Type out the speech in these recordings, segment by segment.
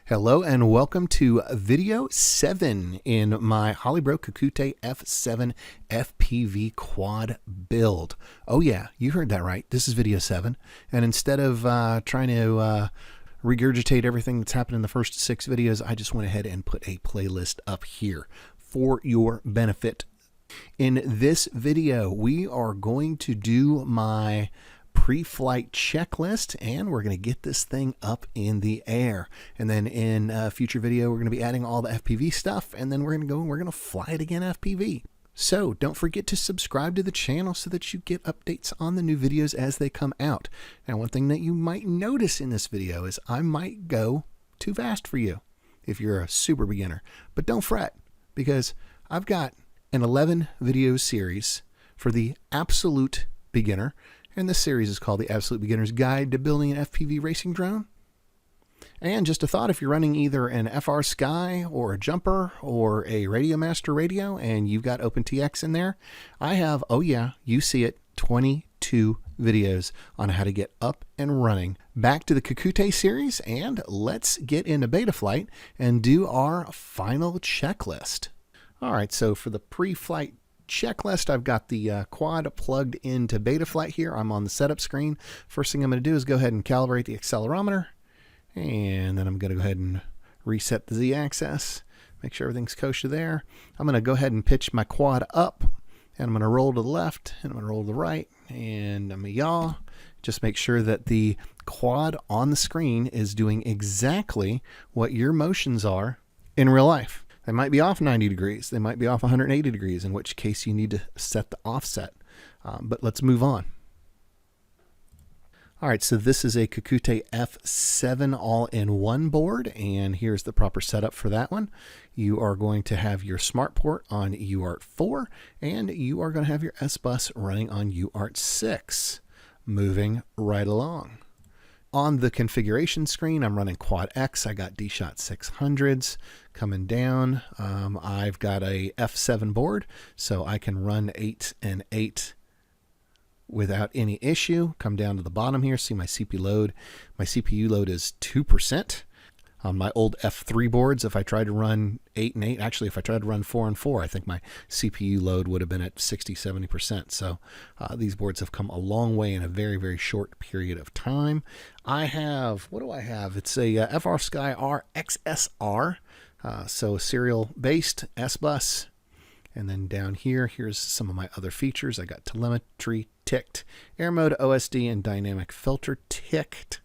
Hello and welcome to video 7 in my Hollybro Kakute F7 FPV quad build. Oh yeah, you heard that right. This is video 7. And instead of trying to regurgitate everything that's happened in the first 6 videos, I just went ahead and put a playlist up here for your benefit. In this video, we are going to do my pre-flight checklist, and we're going to get this thing up in the air. And then in a future video, we're going to be adding all the FPV stuff, and then we're going to go and we're going to fly it again FPV. So don't forget to subscribe to the channel so that you get updates on the new videos as they come out. Now, one thing that you might notice in this video is I might go too fast for you if you're a super beginner, but don't fret, because I've got an 11 video series for the absolute beginner. And this series is called The Absolute Beginner's Guide to Building an FPV Racing Drone. And just a thought, if you're running either an FR Sky or a Jumper or a Radio Master radio and you've got OpenTX in there, I have, oh yeah, you see it, 22 videos on how to get up and running. Back to the Kakute series, and let's get into Betaflight and do our final checklist. All right, so for the pre-flight checklist, I've got the quad plugged into Betaflight here. I'm on the setup screen. First thing I'm going to do is go ahead and calibrate the accelerometer, and then I'm going to go ahead and reset the Z-axis, make sure everything's kosher there. I'm going to go ahead and pitch my quad up, and I'm going to roll to the left, and I'm going to roll to the right, and I'm going to yaw. Just make sure that the quad on the screen is doing exactly what your motions are in real life. They might be off 90 degrees. They might be off 180 degrees, in which case you need to set the offset. But let's move on. All right, so this is a Kakute F7 all-in-one board, and here's the proper setup for that one. You are going to have your smart port on UART4, and you are going to have your S-Bus running on UART6. Moving right along. On the configuration screen, I'm running Quad X. I got D-Shot 600s coming down. I've got a F7 board, so I can run 8 and 8 without any issue. Come down to the bottom here, see my CPU load. My CPU load is 2%. On my old F3 boards, if I tried to run 8 and 8, actually if I tried to run 4 and 4, I think my CPU load would have been at 60–70%. So these boards have come a long way in a very, very short period of time. I have, what do I have? It's a FR Sky R XSR, so serial-based S-Bus. And then down here, here's some of my other features. I got telemetry ticked, air mode, OSD, and dynamic filter ticked.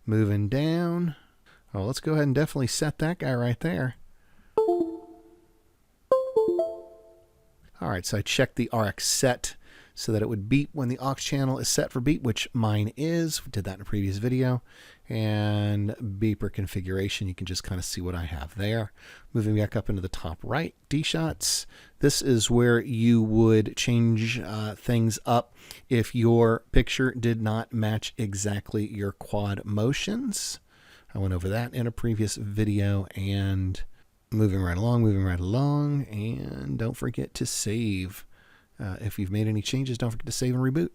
Moving down. Oh, let's go ahead and definitely set that guy right there. All right, so I checked the RX set so that it would beep when the aux channel is set for beep, which mine is. We did that in a previous video. And beeper configuration, you can just kind of see what I have there. Moving back up into the top right, D-Shots. This is where you would change things up if your picture did not match exactly your quad motions. I went over that in a previous video, and moving right along, and don't forget to save. If you've made any changes, don't forget to save and reboot.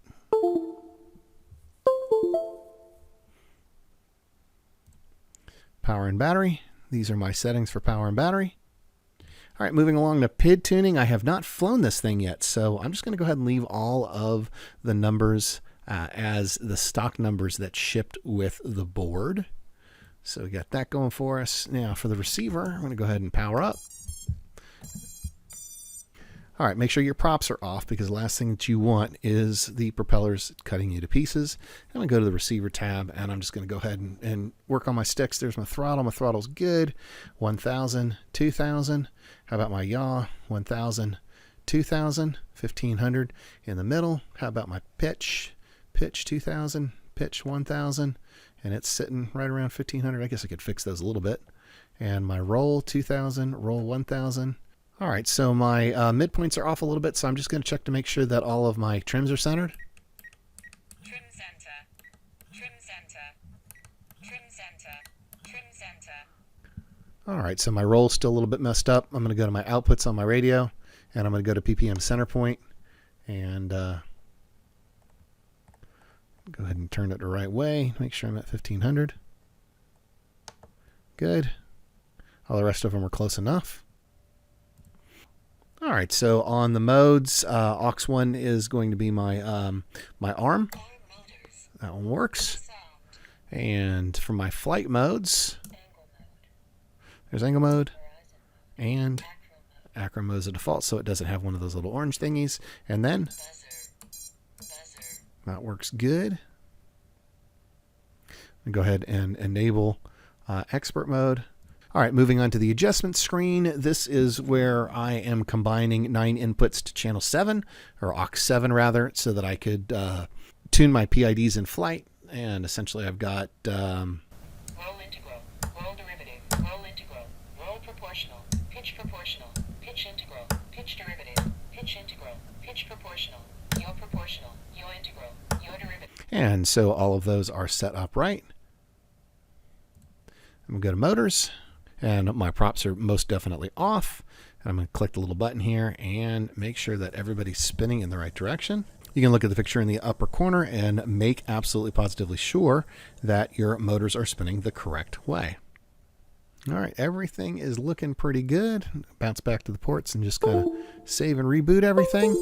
Power and battery. These are my settings for power and battery. All right, moving along to Pid Tuning. I have not flown this thing yet, so I'm just going to go ahead and leave all of the numbers as the stock numbers that shipped with the board. So we got that going for us. Now for the receiver, I'm going to go ahead and power up. All right, make sure your props are off, because the last thing that you want is the propellers cutting you to pieces. I'm going to go to the receiver tab, and I'm just going to go ahead and work on my sticks. There's my throttle. My throttle's good. 1,000, 2,000. How about my yaw? 1,000, 2,000, 1,500 in the middle. How about my pitch? Pitch 2,000, pitch 1,000. And it's sitting right around 1,500. I guess I could fix those a little bit. And my roll 2,000, roll 1,000. All right, so my midpoints are off a little bit, so I'm just going to check to make sure that all of my trims are centered. Trim center, trim center, trim center, trim center. All right, so my roll's still a little bit messed up. I'm going to go to my outputs on my radio, and I'm going to go to PPM center point, and go ahead and turn it the right way. Make sure I'm at 1,500. Good. All the rest of them are close enough. All right, so on the modes, aux 1 is going to be my my arm. That one works. And for my flight modes, there's angle mode and acro mode is a default, so it doesn't have one of those little orange thingies. And then that works good. And go ahead and enable expert mode. All right, moving on to the adjustment screen. This is where I am combining 9 inputs to channel 7, or aux 7 rather, so that I could tune my PIDs in flight. And essentially I've got roll integral, roll derivative, roll integral, roll proportional, pitch integral, pitch derivative, pitch integral, pitch proportional, yaw proportional, yaw integral, yaw derivative. And so all of those are set up right. I'm going to go to motors, and my props are most definitely off. And I'm going to click the little button here and make sure that everybody's spinning in the right direction. You can look at the picture in the upper corner and make absolutely positively sure that your motors are spinning the correct way. All right, everything is looking pretty good. Bounce back to the ports and just kind of save and reboot everything.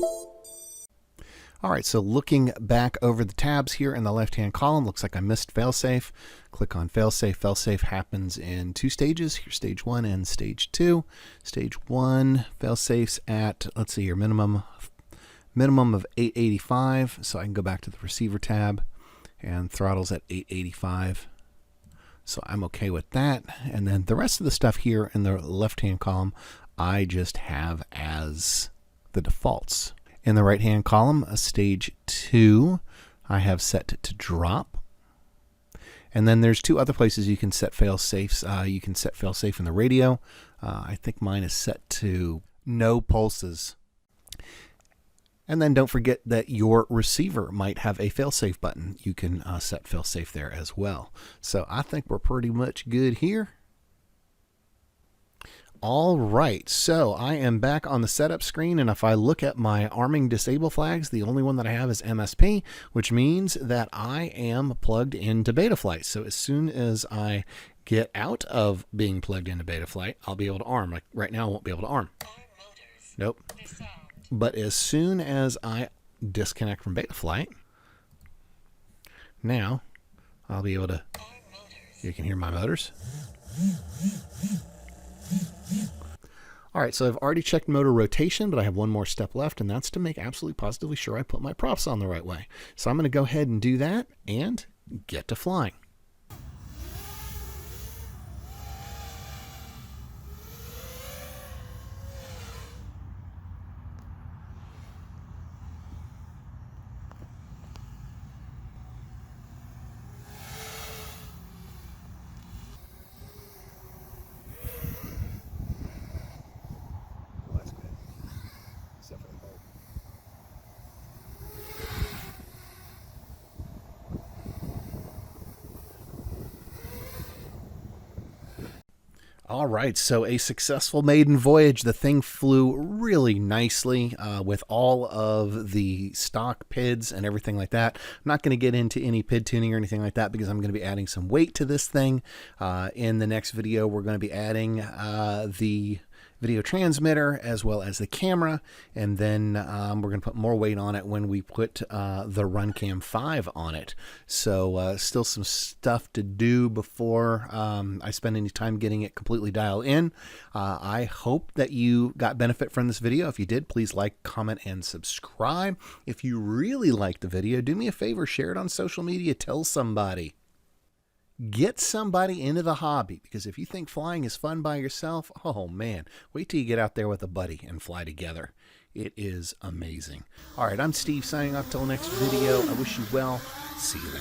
All right, so looking back over the tabs here in the left-hand column, looks like I missed Failsafe. Click on Failsafe. Failsafe happens in 2 stages. Here's stage 1 and stage 2. Stage 1, Failsafe's at, let's see here, minimum of 885. So I can go back to the receiver tab, and throttle's at 885. So I'm okay with that. And then the rest of the stuff here in the left-hand column, I just have as the defaults. In the right-hand column, a stage 2, I have set to drop. And then there's 2 other places you can set fail-safes. You can set fail-safe in the radio. I think mine is set to no pulses. And then don't forget that your receiver might have a fail-safe button. You can set fail-safe there as well. So I think we're pretty much good here. All right, so I am back on the setup screen, and if I look at my arming disable flags, the only one that I have is MSP, which means that I am plugged into Betaflight. So as soon as I get out of being plugged into Betaflight, I'll be able to arm. Like right now, I won't be able to arm. Nope. But as soon as I disconnect from Betaflight, now I'll be able to, you can hear my motors. All right, so I've already checked motor rotation, but I have one more step left, and that's to make absolutely positively sure I put my props on the right way. So I'm going to go ahead and do that and get to flying. All right, so a successful maiden voyage. The thing flew really nicely with all of the stock PIDs and everything like that. I'm not going to get into any PID tuning or anything like that because I'm going to be adding some weight to this thing. In the next video, we're going to be adding the video transmitter as well as the camera, and then we're going to put more weight on it when we put the RunCam 5 on it. So still some stuff to do before I spend any time getting it completely dialed in. I hope that you got benefit from this video. If you did, please like, comment, and subscribe. If you really liked the video, do me a favor, share it on social media, tell somebody. Get somebody into the hobby, because if you think flying is fun by yourself, oh man, wait till you get out there with a buddy and fly together. It is amazing. All right, I'm Steve signing off till next video. I wish you well. See you then.